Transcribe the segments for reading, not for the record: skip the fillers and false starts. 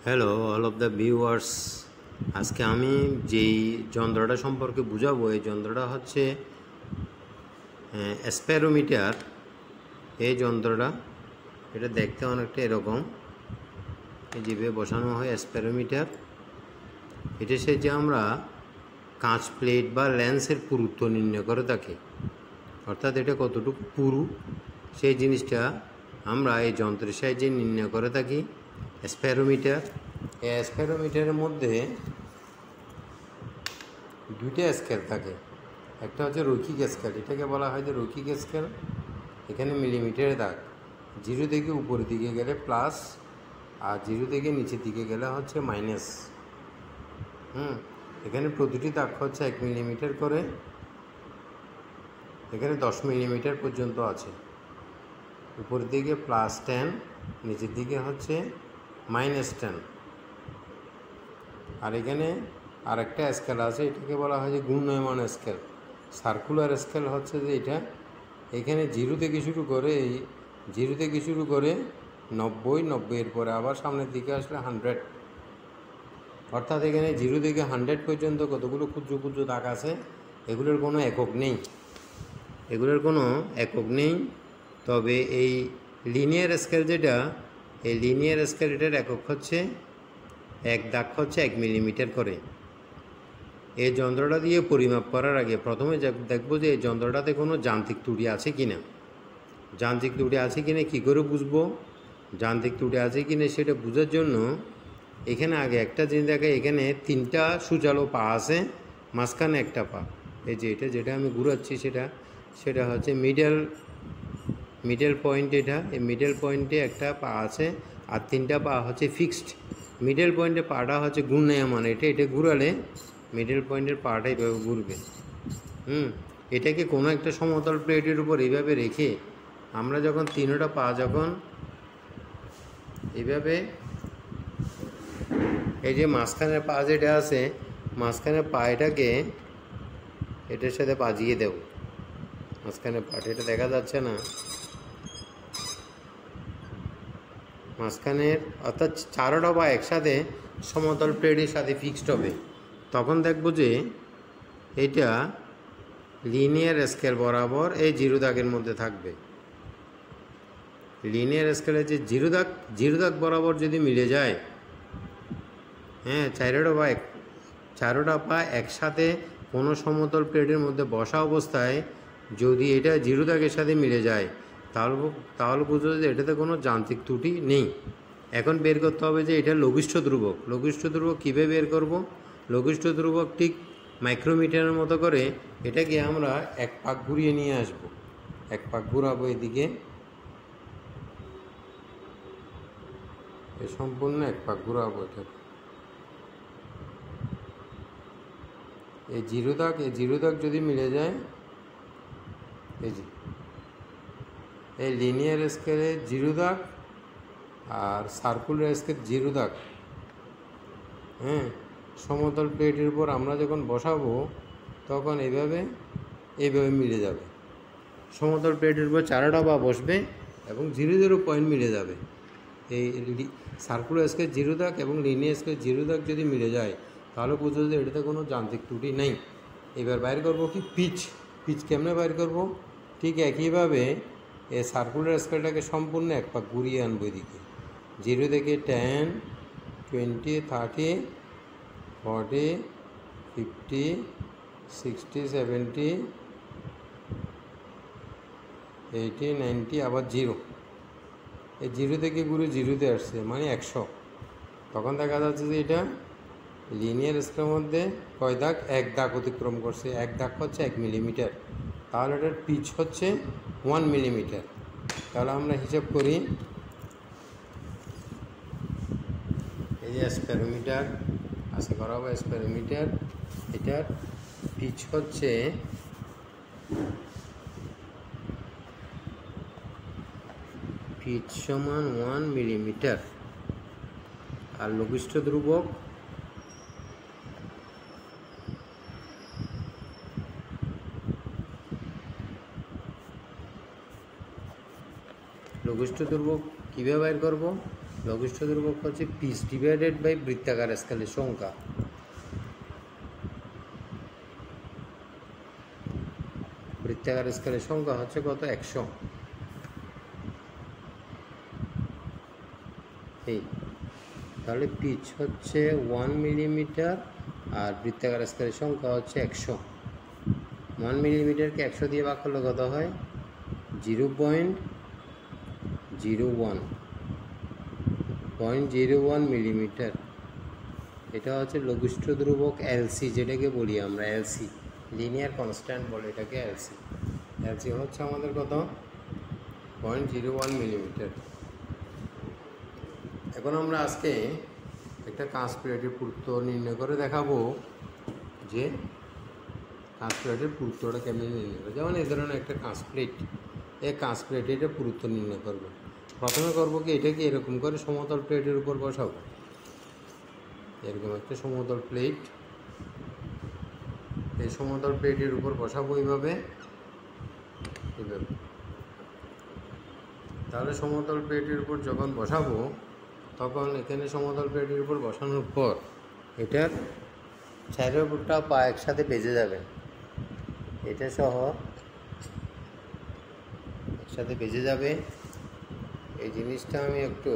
Hello all of the viewers. আজকে আমি যেই যন্ত্রটা সম্পর্কে বুঝাবো, এই যন্ত্রটা হচ্ছে স্প্যারোমিটার। এই যন্ত্রটা এটা দেখতে অনেকটা এরকম, এই জিভে বসানো হয় স্প্যারোমিটার। এটা সে যে আমরা কাঁচ প্লেট বা লেন্সের পুরুত্ব নির্ণয় করে থাকি, অর্থাৎ এটা কতটুকু পুরু সেই জিনিসটা আমরা এই যন্ত্রের সাহায্যে নির্ণয় করে থাকি। স্প্যারোমিটার, এই স্প্যারোমিটারের মধ্যে দুইটা স্কেল থাকে। একটা হচ্ছে রৈখিক স্কেল, এটাকে বলা হয় যে রৈখিক স্কেল। এখানে মিলিমিটারে দাগ, 0 থেকে উপরের দিকে গেলে প্লাস, আর 0 থেকে নিচের দিকে গেলে হচ্ছে মাইনাস। এখানে প্রতিটি দাগ হচ্ছে 1 মিলিমিটার করে। এখানে 10 মিলিমিটার পর্যন্ত আছে। উপরের দিকে +10, নিচের দিকে হচ্ছে -10। আর এখানে আরেকটা স্কেল আছে, এটাকে বলা হয় যে ঘূর্ণায়মান স্কেল। সার্কুলার স্কেল হচ্ছে যে এটা, এখানে 0 থেকে শুরু করে 90 এর পরে আবার সামনের দিকে আসলে 100, অর্থাৎ এখানে 0 থেকে 100 পর্যন্ত কতগুলো ক্ষুদ্র ক্ষুদ্র দাগ আছে। এগুলোর কোনো একক নেই। তবে এই লিনিয়ার স্কেল যেটা, এই লিনিয়ার স্কেল এটার একক হচ্ছে, এক দাগ হচ্ছে 1 মিলিমিটার করে। এই যন্ত্রটা দিয়ে পরিমাপ করার আগে প্রথমে দেখব যে এই যন্ত্রটাতে কোনো যান্ত্রিক ত্রুটি আছে কিনা। যান্ত্রিক ত্রুটি আছে কিনা কী করে বুঝবো? যান্ত্রিক ত্রুটি আছে কিনা সেটা বোঝার জন্য এখানে আগে একটা জিনিস দেখে, এখানে 3টা সূচালো পা আছে, মাঝখানে একটা পা। এই যে এটা যেটা আমি ঘুরাচ্ছি সেটা হচ্ছে মিডল পয়েন্ট। এটা এই মিডল পয়েন্টে একটা পা আছে, আর 3টা পা হচ্ছে ফিক্সড। মিডল পয়েন্টে পাটা হচ্ছে ঘূর্ণায়মান। এটা ঘুরালে মিডল পয়েন্টের পাটা এইভাবে ঘুরবে। এটাকে কোনো একটা সমতল প্লেটের উপর এইভাবে রেখে আমরা যখন 3টা পা যখন এইভাবে, এই যে মাঝখানের পা যেটা আছে, মাঝখানের পাটাকে এটার সাথে বাজিয়ে দেব। মাঝখানের পাটা, এটা দেখা যাচ্ছে না, মাঝখানের, অর্থাৎ 4টা পা একসাথে সমতল প্লেটের সাথে ফিক্সড হবে। তখন দেখব যে এটা লিনিয়ার স্কেল বরাবর এই 0 দাগের মধ্যে থাকবে। লিনিয়ার স্কেলের যে 0 দাগ বরাবর যদি মিলে যায়, 4টা পা একসাথে কোনো সমতল প্লেটের মধ্যে বসা অবস্থায় যদি এটা 0 দাগের সাথে মিলে যায়, তাহলে বুঝতে যে এটাতে কোনো যান্ত্রিক ত্রুটি নেই। এখন বের করতে হবে যে এটা লঘিষ্ঠ ধ্রুবক। লঘিষ্ঠ ধ্রুবক কীভাবে বের করব? লঘিষ্ঠ ধ্রুবক ঠিক মাইক্রোমিটারের মতো করে এটাকে আমরা এক পাক ঘুরিয়ে নিয়ে আসব। এক পাক ঘুরাবো এদিকে, সম্পূর্ণ এক পাক ঘুরাবো এটা। এই 0 দাগ যদি মিলে যায়, এই লিনিয়ার স্কেলে 0 দাগ আর সার্কুলার স্কেল 0 দাগ, সমতল প্লেটের উপর আমরা যখন বসাবো তখন এইভাবে মিলে যাবে। সমতল প্লেটের উপর 4টা পা বসবে এবং 0 পয়েন্ট মিলে যাবে। এই সার্কুলার স্কেল 0 দাগ এবং লিনিয়ার স্কেল 0 দাগ যদি মিলে যায়, তাহলে বুঝতে যে এটাতে কোনো যান্ত্রিক ত্রুটি নেই। এবার বাইর করব কি পিচ কেমনে বাইর করব? ঠিক একইভাবে এই সার্কুলার স্কেলটাকে সম্পূর্ণ এক পাক ঘুরিয়ে আনবো এদিকে। 0 থেকে 10, 20, 30, 40, 50, 60, 70, 80, 90, আবার 0। এই 0 থেকে ঘুরে 0তে আসছে, মানে 100। তখন দেখা যাচ্ছে যে এটা লিনিয়ার স্কেলের মধ্যে কয় দাগ? 1 দাগ অতিক্রম করছে। 1 দাগ হচ্ছে 1 মিলিমিটার, তাহলে এটার পিচ হচ্ছে 1 মিলিমিটার। তাহলে আমরা হিসাব করি, এই যে স্প্যারোমিটার আছে করাবো, স্প্যারোমিটার, এটার পিচ হচ্ছে সমান 1 মিলিমিটার। আর লঘিষ্ঠ ধ্রুবক কীভাবে বাইর করব? লঘিষ্ঠ ধ্রুবক হচ্ছে পিচ ডিভাইডেড বাই বৃত্তাকার স্কেলের সংখ্যা। বৃত্তাকার স্কেলের সংখ্যা হচ্ছে কত? 100। এই তাহলে পিচ হচ্ছে 1 মিলিমিটার আর বৃত্তাকার স্কেলের সংখ্যা হচ্ছে 100। 1 মিলিমিটারকে 100 দিয়ে ভাগ করলে কত হয়? 0.01 মিলিমিটার। এটা হচ্ছে লঘিষ্ঠ ধ্রুবক এলসি, যেটাকে বলি আমরা এলসি, লিনিয়ার কনস্ট্যান্ট বলে এটাকে এলসি। এলসি হচ্ছে আমাদের কত? 0.01 মিলিমিটার। এখন আমরা আজকে একটা কাঁচ প্লেটের পুরুত্ব নির্ণয় করে দেখাবো যে কাঁচ প্লেটের পুরুত্বটা কেমন নির্ণয় করবো। যেমন এই ধরনের একটা কাঁচ প্লেট, এই কাঁচ প্লেটে এটা পুরুত্ব নির্ণয় করবো। প্রথমে করবো কি, এটাকে এরকম করে সমতল প্লেটের উপর বসাবো। এরকম একটা সমতল প্লেট, এই সমতল প্লেটের উপর বসাবো এইভাবে। তাহলে সমতল প্লেটের উপর যখন বসাবো তখন এখানে সমতল প্লেটের উপর বসানোর পর এটার চারের উপরটা পা একসাথে বেজে যাবে, এটা সহ একসাথে বেজে যাবে। এই জিনিসটা আমি একটু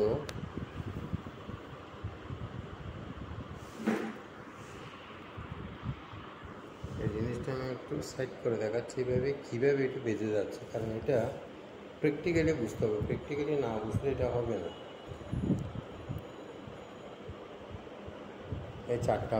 সাইড করে দেখাচ্ছি এভাবে কীভাবে এটা বেজে যাচ্ছে, কারণ এটা প্র্যাকটিক্যালি বুঝতে হবে, প্র্যাকটিক্যালি না বুঝলে এটা হবে না। এই 4টা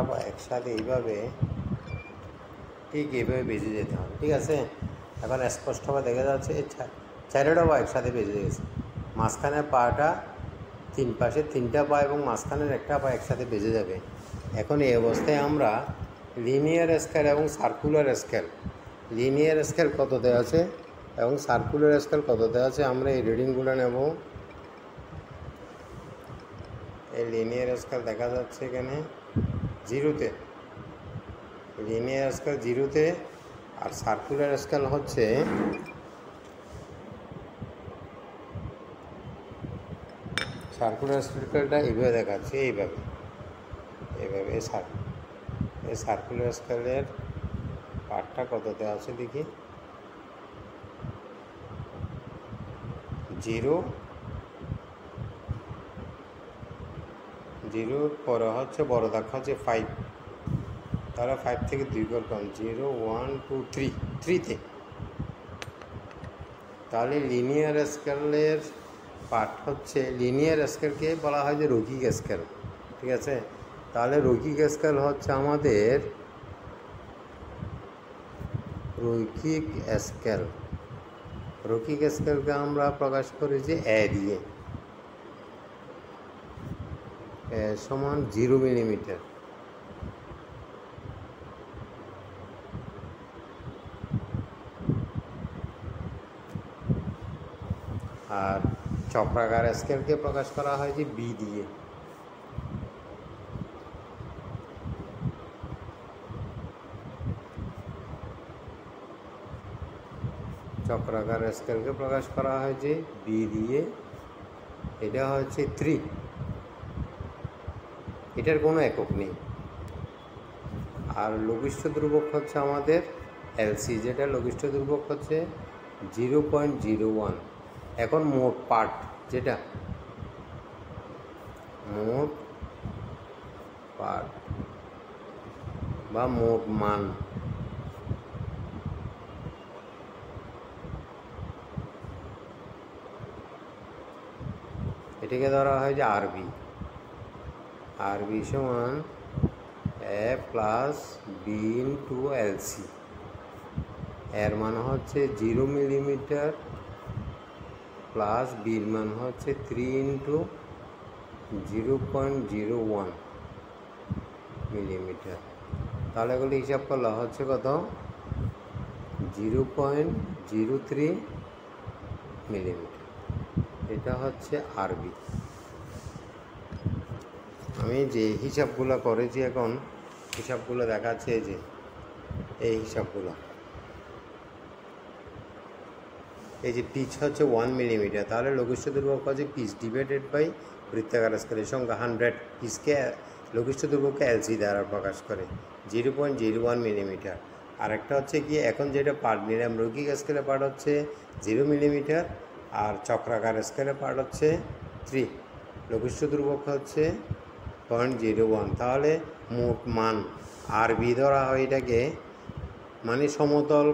বা একসাথে এইভাবে ঠিক এইভাবে বেজে যেতে হবে, ঠিক আছে? এখন স্পষ্টভাবে দেখা যাচ্ছে এই 4টা পা একসাথে বেজে গেছে। মাঝখানের পাটা 3 পাশে 3টা পা এবং মাঝখানের একটা পা একসাথে বেজে যাবে। এখন এই অবস্থায় আমরা লিনিয়ার স্কেল এবং সার্কুলার স্কেল, লিনিয়ার স্কেল কততে আছে এবং সার্কুলার স্কেল কততে আছে আমরা এই রিডিংগুলো নেব। এই লিনিয়ার স্কেল দেখা যাচ্ছে এখানে 0-তে, লিনিয়ার স্কেল 0-তে, আর সার্কুলার স্কেল হচ্ছে সার্কুলার স্কেলটা এইভাবে দেখাচ্ছে, এইভাবে এই সার্কুলার স্কেলের পার্টটা কততে আছে দেখি। 0 পরে হচ্ছে বড় দাগ হচ্ছে 5, তাহলে 5 থেকে 2 ঘর কম, 0 1 2 3তে। তাহলে লিনিয়ার স্কেলের পার্ট হচ্ছে, লিনিয়ার স্কেলকে বলা হয় যে রৈখিক স্কেল, ঠিক আছে? তাহলে রৈখিক স্কেল হচ্ছে আমাদের রৈখিক স্কেলকে আমরা প্রকাশ করি যে এ দিয়ে, সমান 0 মিলিমিটার। আর চক্রাকার স্কেলকে প্রকাশ করা হয় যে বি দিয়ে। চক্রাকার স্কেলকে প্রকাশ করা হয় যে বি দিয়ে। এটা হচ্ছে 3, এটার কোনো একক নেই। আর লঘিষ্ঠ ধ্রুবক হচ্ছে আমাদের এলসি, যেটা লঘিষ্ঠ ধ্রুবক হচ্ছে 0.01। এখন মোট পার্ট, যেটা মোট পার্ট বা মোট মান, এটাকে ধরা হয় যে আরবি সমান এ প্লাস বি ইন্টু এলসি। এর মান হচ্ছে 0 মিলিমিটার প্লাস বির মান হচ্ছে 3 ইন্টু 0.01 মিলিমিটার। তাহলে এগুলো হিসাব করলে হচ্ছে কত? 0.03 মিলিমিটার। এটা হচ্ছে আরবি। আমি যে হিসাবগুলো করেছি এখন হিসাবগুলো দেখাচ্ছে, যে এই হিসাবগুলো, এই যে পিচ হচ্ছে 1 মিলিমিটার, তাহলে লঘিষ্ঠ দুর্ভোগ হচ্ছে পিচ ডিভাইডেড বাই বৃত্তাকার স্কেলের সংখ্যা 100। পিচকে লঘিষ্ঠ দুর্ভোগকে এলসি দ্বারা প্রকাশ করে 0.01 মিলিমিটার। আরেকটা হচ্ছে কি, এখন যেটা পার্ট নিলাম রৈখিক স্কেলে পার্ট হচ্ছে 0 মিলিমিটার, আর চক্রাকার স্কেলে পার্ট হচ্ছে 3। লঘিষ্ঠ দুর্ভোগ হচ্ছে 0.01। তাহলে মোট মান আরবি ধরা হয় এটাকে, মানে সমতল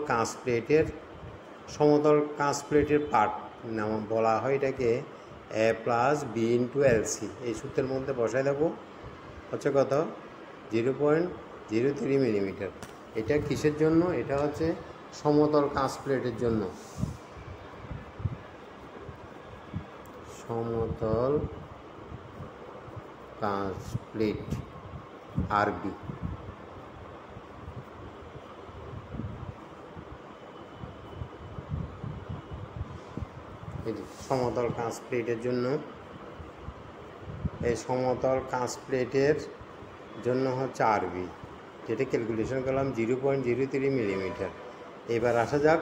কাঁচ প্লেটের পার্ট নাম বলা হয় এটাকে A + B × LC। এই সূত্রের মধ্যে বসায় দেবো, হচ্ছে কত 0.03 মিলিমিটার। এটা কিসের জন্য? এটা হচ্ছে সমতল কাঁচ প্লেটের জন্য, সমতল কাঁচ প্লেট আরবি। সমতল কাঁচ প্লেটের জন্য, এই সমতল কাঁচ প্লেটের জন্য হচ্ছে আরবি, যেটা ক্যালকুলেশন করলাম 0.03 মিলিমিটার। এবার আসা যাক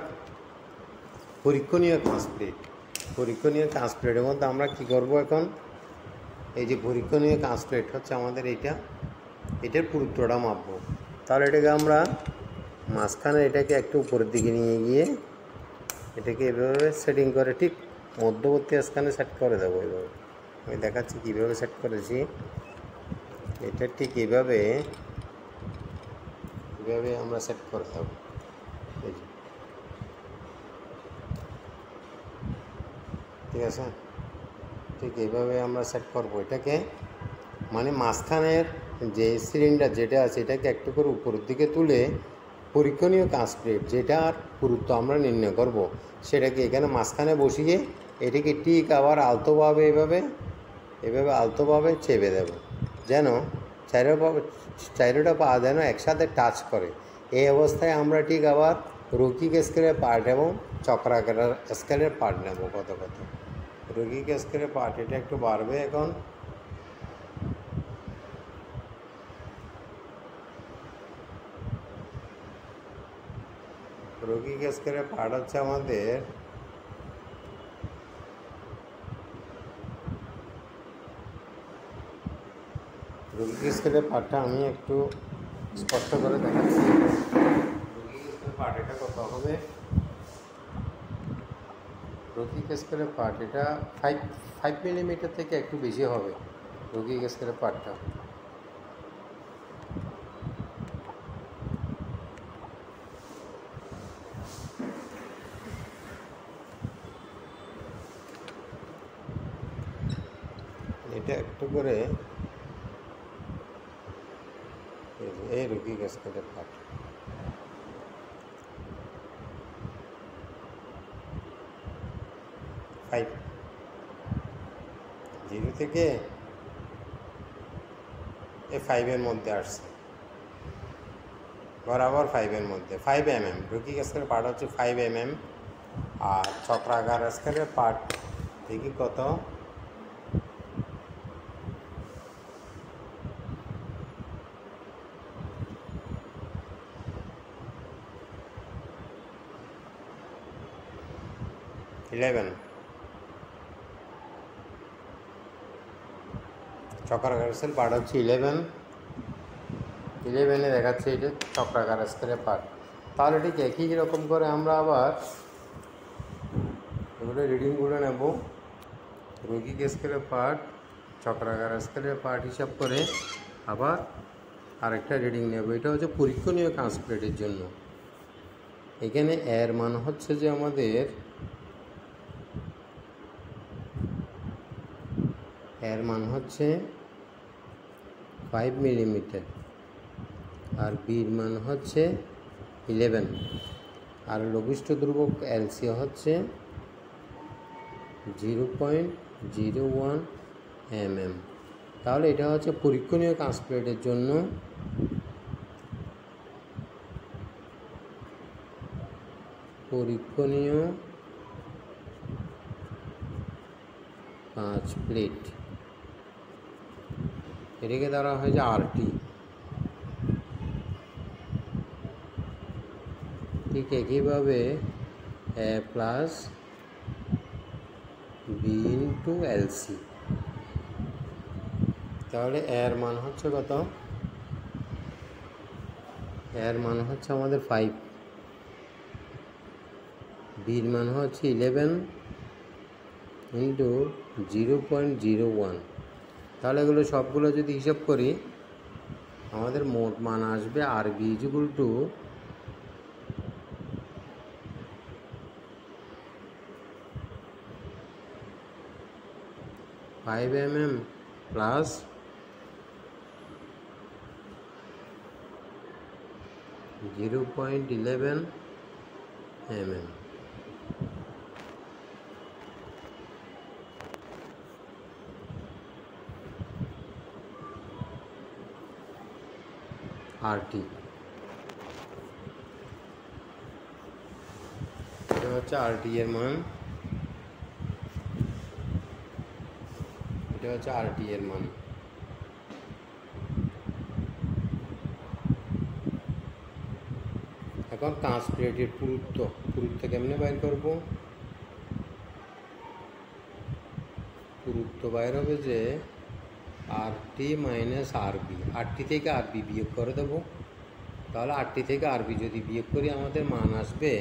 পরীক্ষণীয় কাঁচ প্লেট। পরীক্ষণীয় কাঁচ প্লেটের মধ্যে আমরা কি করব এখন? এই যে পরীক্ষণীয় কাঁচ প্লেট হচ্ছে আমাদের এটার পুরুত্বটা মাপবো। তাহলে এটাকে আমরা মাঝখানে এটাকে একটু উপরের দিকে নিয়ে গিয়ে এটাকে এভাবে সেটিং করে ঠিক মধ্যবর্তী স্থানে সেট করে দেবো। এভাবে আমি দেখাচ্ছি কীভাবে সেট করেছি। এটা ঠিক এভাবে আমরা সেট করে দেবো। ঠিক আছে, ঠিক এইভাবে আমরা সেট করবো এটাকে, মানে মাঝখানের যে সিলিন্ডার যেটা আছে এটাকে একটু করে উপরের দিকে তুলে পরীক্ষণীয় কাঁচ প্লেট যেটার পুরুত্ব আমরা নির্ণয় করব সেটাকে এখানে মাঝখানে বসিয়ে এটাকে ঠিক আবার আলতোভাবে এভাবে আলতোভাবে চেপে দেব, যেন চারোটা পা যেন একসাথে টাচ করে। এই অবস্থায় আমরা ঠিক আবার রৈখিক স্কেলের পার্ট এবং চক্রাকার স্কেলের পার্ট নেব। কত রৈখিক স্কেলের পার্ট এটা একটু বাড়বে এখন। রৈখিক স্কেলের পার্ট হচ্ছে আমাদের রৈখিক স্কেলের পার্টটা আমি একটু স্পষ্ট করে দেখাচ্ছি। রৈখিক স্কেলের পার্ট এটা কত হবে? রৈখিক স্কেলের পার্ট এটা 5 মিলিমিটার থেকে একটু বেশি হবে রৈখিক স্কেলের পার্টটা। এটা একটু করে এই রৈখিক স্কেলের পার্ট জিরো থেকে 5-এর মধ্যে আসছে, বরাবর 5-এর মধ্যে 5 mm। রৈখিক স্কেলের পার্ট হচ্ছে 5 mm, আর চক্রাকার স্কেলের পার্ট দেখি কত, চক্রাকার স্কেল পার্ট হচ্ছে 11-এ দেখাচ্ছে এটা চক্রাকার স্কেলের পার্ট। তাহলে ঠিক একই রকম করে আমরা আবার এগুলো রিডিংগুলো নেব। রৈখিক স্কেলের পার্ট, চক্রাকার স্কেলের পার্ট হিসাব করে আবার আরেকটা রিডিং নেব। এটা হচ্ছে পরীক্ষণীয় কাঁচ প্লেটের জন্য। এখানে এর মান হচ্ছে যে আমাদের এর মান হচ্ছে 5 মিলিমিটার, আর বির মান হচ্ছে 11, আর লঘিষ্ঠ ধ্রুবক এলসি হচ্ছে 0.01 mm। তাহলে এটা হচ্ছে পরীক্ষণীয় কাঁচ প্লেটের জন্য পরীক্ষণীয় 5 প্লেট, এটাকে ধরা হয় যে আরটি। ঠিক একইভাবে এ প্লাস বি ইন্টু এলসি, তাহলে এর মান হচ্ছে কত? এর মান হচ্ছে আমাদের 5, বির মান হচ্ছে 11 ইন্টু 0.01। তাহলে এগুলো সবগুলো যদি হিসাব করি আমাদের মোট মান আসবে আর B equal to 5 mm plus 0.11 mm। RT এটা হচ্ছে আরটি এর মান, এটা হচ্ছে আরটি এর মান। এখন 5 প্লেটের পুরুত্ব কেমনে বাইর করব? পুরুত্ব বাইর হবে যে আরটি মাইনাস আরবি, আরটি থেকে আরবি বিয়োগ করে দেব। তাহলে আরটি থেকে আরবি যদি বিয়োগ করি আমাদের মান আসবে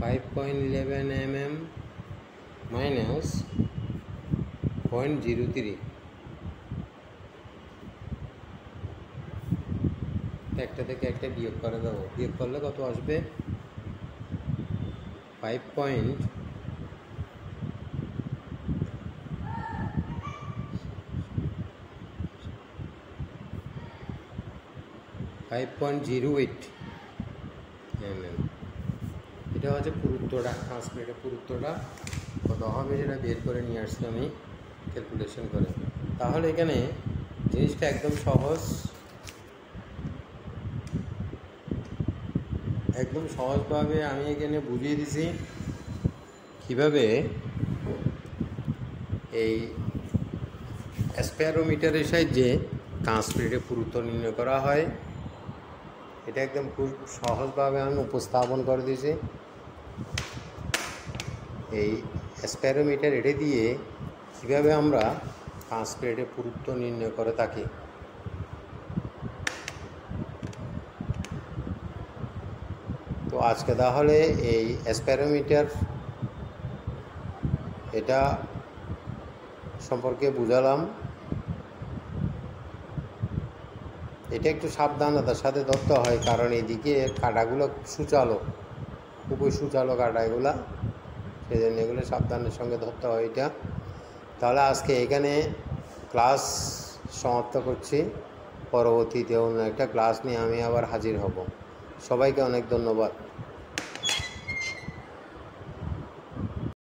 5.11 mm মাইনাস 0.03। একটা থেকে একটা বিয়োগ করে দেবো, বিয়োগ করলে কত আসবে? 5.08 mm। এটা হচ্ছে পুরুত্বটা, 5 প্লেটের পুরুত্বটা কত হবে সেটা বের করে নিয়ে আসছি আমি ক্যালকুলেশন করে। তাহলে এখানে জিনিসটা একদম সহজ, একদম সহজভাবে আমি এখানে বুঝিয়ে দিছি কীভাবে এই স্প্যারোমিটারের সাহায্যে কাঁচ প্লেটের পুরুত্ব নির্ণয় করা হয়। এটা একদম খুব সহজভাবে আমি উপস্থাপন করে দিয়েছি। এই স্প্যারোমিটার এটা দিয়ে কীভাবে আমরা কাঁচ প্লেটের পুরুত্ব নির্ণয় করে থাকি। তো আজকে তাহলে এই স্প্যারোমিটার এটা সম্পর্কে বুঝালাম। এটা একটু সাবধানতার সাথে ধরতে হয়, কারণ এদিকে কাঁটাগুলো সুচালো, খুবই সুচালো কাঁটা এগুলা, সেই জন্য এগুলো সাবধানের সঙ্গে ধরতে হয় এটা। তাহলে আজকে এখানে ক্লাস সমাপ্ত করছি, পরবর্তীতে অন্য একটা ক্লাস নিয়ে আমি আবার হাজির হব। সবাইকে অনেক ধন্যবাদ।